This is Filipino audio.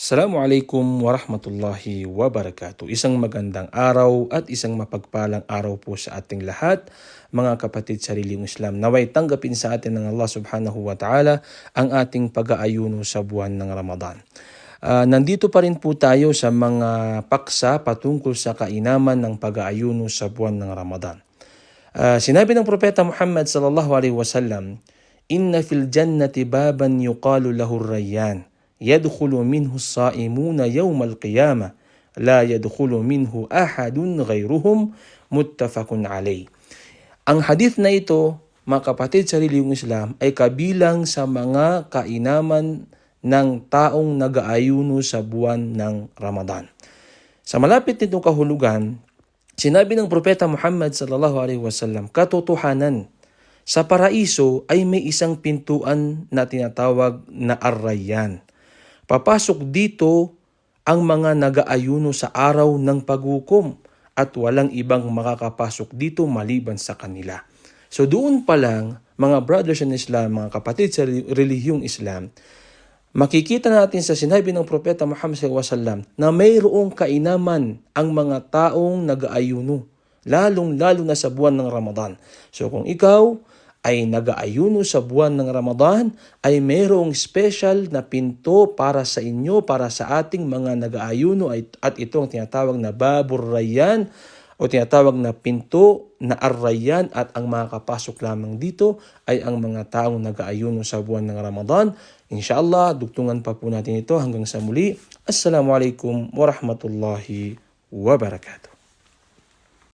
Assalamualaikum warahmatullahi wabarakatuh. Isang magandang araw at isang mapagpalang araw po sa ating lahat, mga kapatid sa relihiyong Islam. Naway tanggapin sa atin ng Allah subhanahu wa ta'ala ang ating pag-aayuno sa buwan ng Ramadan. Nandito pa rin po tayo sa mga paksa patungkol sa kainaman ng pag-aayuno sa buwan ng Ramadan. Sinabi ng Propeta Muhammad sallallahu alaihi wasallam, "Inna fil jannati baban yuqalu lahu ar-rayyan. Yadkhulu minhu as-sa'imuna yawm al-qiyamah, la yadkhulu minhu ahadun ghayruhum, muttafaqun alayh." Ang hadith na ito, mga kapatid sa relihiyong Islam, ay kabilang sa mga kainaman ng taong nag-aayuno sa buwan ng Ramadan. Sa malapit nitong kahulugan, sinabi ng Propeta Muhammad sallallahu alaihi wasallam, katotohanan, sa paraiso ay may isang pintuan na tinatawag na Ar-Rayyan. Papasok dito ang mga nag-aayuno sa araw ng paghukom at walang ibang makakapasok dito maliban sa kanila. So doon pa lang, mga brothers in Islam, mga kapatid sa relihiyong Islam, makikita natin sa sinabi ng Propeta Muhammad SAW na mayroong kainaman ang mga taong nag-aayuno, lalong-lalo na sa buwan ng Ramadan. So kung ikaw ay nag-aayuno sa buwan ng Ramadan, ay mayroong special na pinto para sa inyo, para sa ating mga nag-aayuno, at ito ang tinatawag na Babur Rayyan o tinatawag na pinto na Ar-Rayyan, at ang makakapasok lamang dito ay ang mga taong nag-aayuno sa buwan ng Ramadan. Inshallah, dugtungan pa po natin ito hanggang sa muli. Assalamualaikum warahmatullahi wabarakatuh.